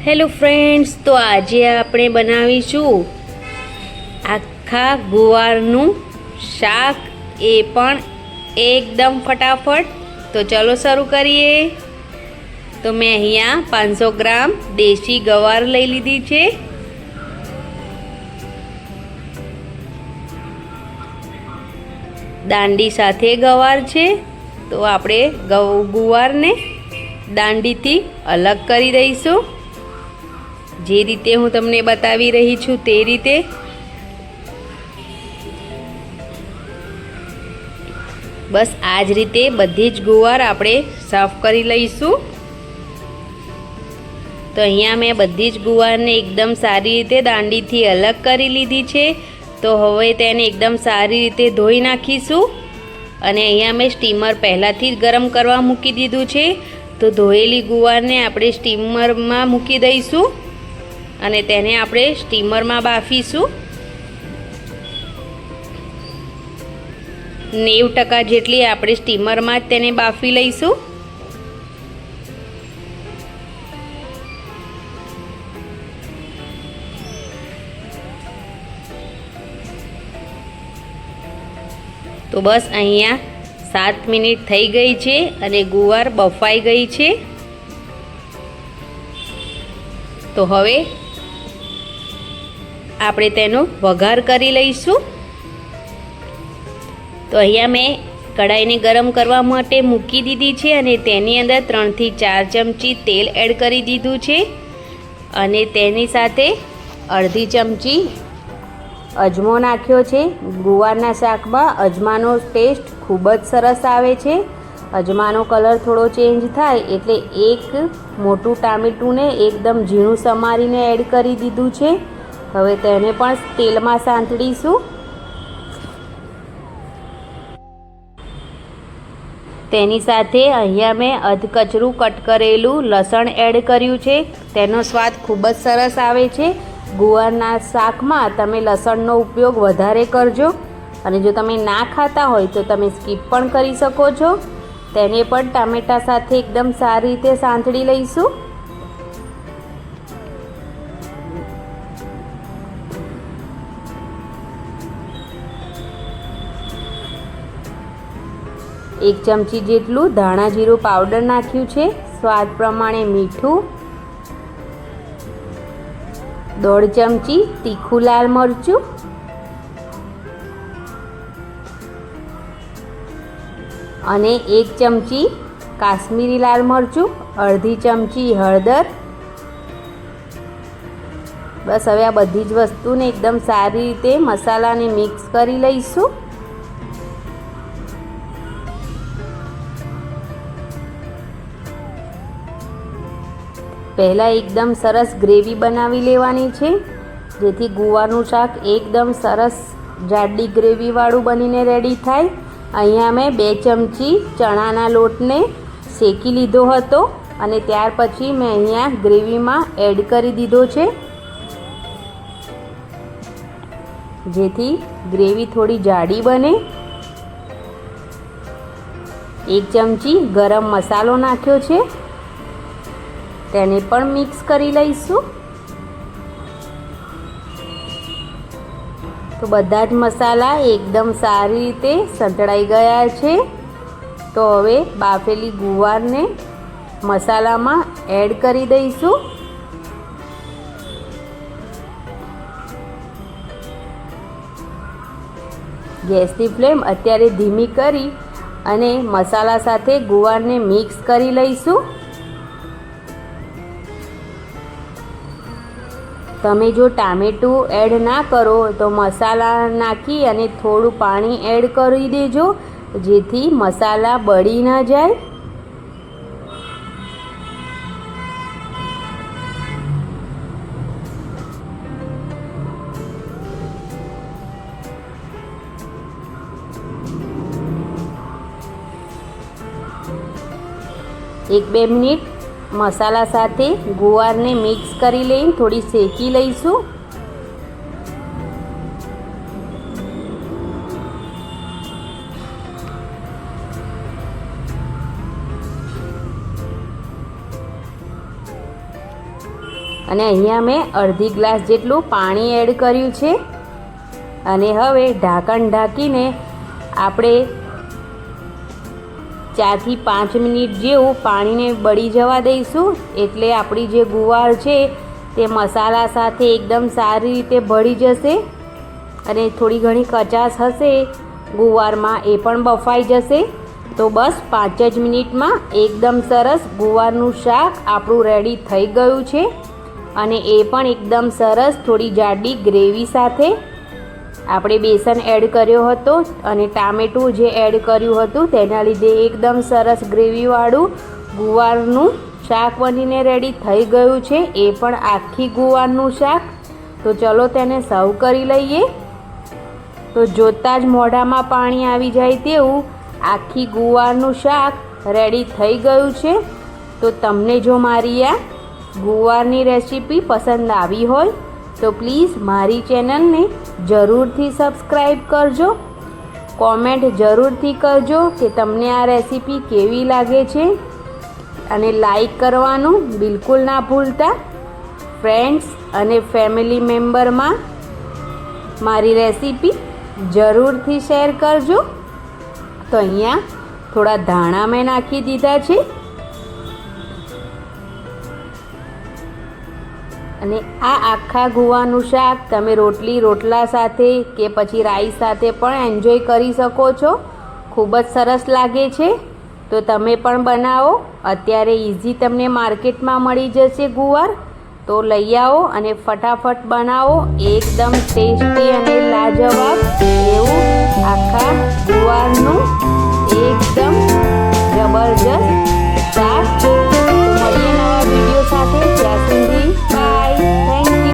Hello friends, તો આજે આપણે બનાવીશું આખા ગુવારનું શાક, એ પણ એકદમ ફટાફટ. તો ચલો શરૂ કરીએ. તો મેં અહીંયા 500 ગ્રામ દેશી ગવાર લઈ લીધી છે. દાંડી સાથે ગવાર છે, તો આપણે ગુવારને દાંડીથી અલગ કરી દઈશું. જે રીતે હું તમને બતાવી રહી છું તે રીતે. બસ આ જ રીતે બધી જ ગુવાર આપણે સાફ કરી લઈશું. તો અહીંયા મેં બધી જ ગુવારને એકદમ સારી રીતે દાંડીથી અલગ કરી લીધી છે. તો હવે તેને એકદમ સારી રીતે ધોઈ નાખીશું. અને અહીંયા મેં સ્ટીમર પહેલાંથી જ ગરમ કરવા મૂકી દીધું છે. તો ધોયેલી ગુવારને આપણે સ્ટીમરમાં મૂકી દઈશું અને તેને આપણે સ્ટીમરમાં બાફીશું. 90% જેટલી આપણે સ્ટીમરમાં જ તેને બાફી લઈશું. તો બસ અહીંયા 7 મિનિટ થઈ ગઈ છે અને ગુવાર બફાઈ ગઈ છે. તો હવે આપણે તેનો વઘાર કરી લઈશું. તો અહીંયા મેં કઢાઈને ગરમ કરવા માટે મૂકી દીધી છે અને તેની અંદર 3 થી 4 ચમચી તેલ એડ કરી દીધું છે. અને તેની સાથે અડધી ચમચી અજમો નાખ્યો છે. ગુવારના શાકમાં અજમાનો ટેસ્ટ ખૂબ જ સરસ આવે છે. અજમાનો કલર થોડો ચેન્જ થાય એટલે એક મોટું ટામેટુંને એકદમ ઝીણું સમારીને એડ કરી દીધું છે. હવે તેને પણ તેલમાં સાંતળીશું. તેની સાથે અહીંયા મેં અધકચરું કટ કરેલું લસણ એડ કર્યું છે. તેનો સ્વાદ ખૂબ જ સરસ આવે છે. ગુવારના શાકમાં તમે લસણનો ઉપયોગ વધારે કરજો. અને જો તમે ના ખાતા હોય તો તમે સ્કીપ પણ કરી શકો છો. તેને પણ ટામેટા સાથે એકદમ સારી રીતે સાંતળી લઈશું. એક ચમચી જેટલું ધાણા જીરું પાવડર નાખ્યું છે. સ્વાદ પ્રમાણે મીઠું, 1.5 ચમચી તીખું લાલ મરચું, અને 1 ચમચી કાશ્મીરી લાલ મરચું, અડધી ચમચી હળદર. બસ હવે આ બધી જ વસ્તુને એકદમ સારી રીતે મસાલાને મિક્સ કરી લઈશું. પહેલાં એકદમ સરસ ગ્રેવી બનાવી લેવાની છે, જેથી ગુવારનું શાક એકદમ સરસ જાડી ગ્રેવીવાળું બનીને રેડી થાય. અહીંયા મેં 2 ચમચી ચણાના લોટને શેકી લીધો હતો અને ત્યાર પછી મેં અહીંયા ગ્રેવીમાં એડ કરી દીધો છે, જેથી ગ્રેવી થોડી જાડી બને. 1 ચમચી ગરમ મસાલો નાખ્યો છે. તેને પણ મિક્સ કરી લઈશું. તો બધા જ મસાલા એકદમ સારી રીતે સંતળાઈ ગયા છે. તો હવે બાફેલી ગુવારને મસાલામાં એડ કરી દઈશું. ગેસની ફ્લેમ અત્યારે ધીમી કરી અને મસાલા સાથે ગુવારને મિક્સ કરી લઈશું. તમે જો ટામેટું એડ ના કરો તો મસાલા નાખી અને થોડું પાણી એડ કરી દેજો, જેથી મસાલા બળી ન જાય. એક બે મિનિટ મસાલા સાથે ગુવારને મિક્સ કરી લઈને થોડી શેકી લઈશું. અને અહીંયા મેં અડધી ગ્લાસ જેટલું પાણી એડ કર્યું છે અને હવે ઢાંકણ ઢાંકીને આપણે 4 થી 5 મિનિટ જેવું પાણીને બળી જવા દઈશું, એટલે આપણી જે ગુવાર છે તે મસાલા સાથે એકદમ સારી રીતે ભળી જશે અને થોડી ઘણી કચાશ હશે ગુવારમાં એ પણ બફાઈ જશે. તો બસ 5 જ મિનિટમાં એકદમ સરસ ગુવારનું શાક આપણું રેડી થઈ ગયું છે અને એ પણ એકદમ સરસ થોડી જાડી ગ્રેવી સાથે. આપણે બેસન એડ કર્યો હતો અને ટામેટું જે એડ કર્યું હતું તેના લીધે એકદમ સરસ ગ્રેવીવાળું ગુવારનું શાક બનીને રેડી થઈ ગયું છે, એ પણ આખી ગુવારનું શાક. તો ચલો તેને સર્વ કરી લઈએ. તો જોતાં જ મોઢામાં પાણી આવી જાય તેવું આખી ગુવારનું શાક રેડી થઈ ગયું છે. તો તમને જો મારી આ ગુવારની રેસીપી પસંદ આવી હોય તો પ્લીઝ મારી ચેનલને જરૂરથી સબસ્ક્રાઈબ કરજો. કોમેન્ટ જરૂરથી કરજો કે તમને આ રેસીપી કેવી લાગે છે અને લાઈક કરવાનું બિલકુલ ના ભૂલતા. ફ્રેન્ડ્સ અને ફેમિલી મેમ્બરમાં મારી રેસીપી જરૂરથી શેર કરજો. તો અહીંયા થોડા ધાણા મેં નાખી દીધા છે અને આ આખા ગુવાનું શાક તમે રોટલા સાથે કે પછી રાઈસ સાથે પણ એન્જોય કરી શકો છો. ખૂબ જ સરસ લાગે છે. તો તમે પણ બનાવો. અત્યારે ઇઝી તમને માર્કેટમાં મળી જશે ગુવાર, તો લઈ આવો અને ફટાફટ બનાવો. એકદમ ટેસ્ટી અને લાજવાબ એવું આખા ગુવારનું એકદમ જબરજસ્ત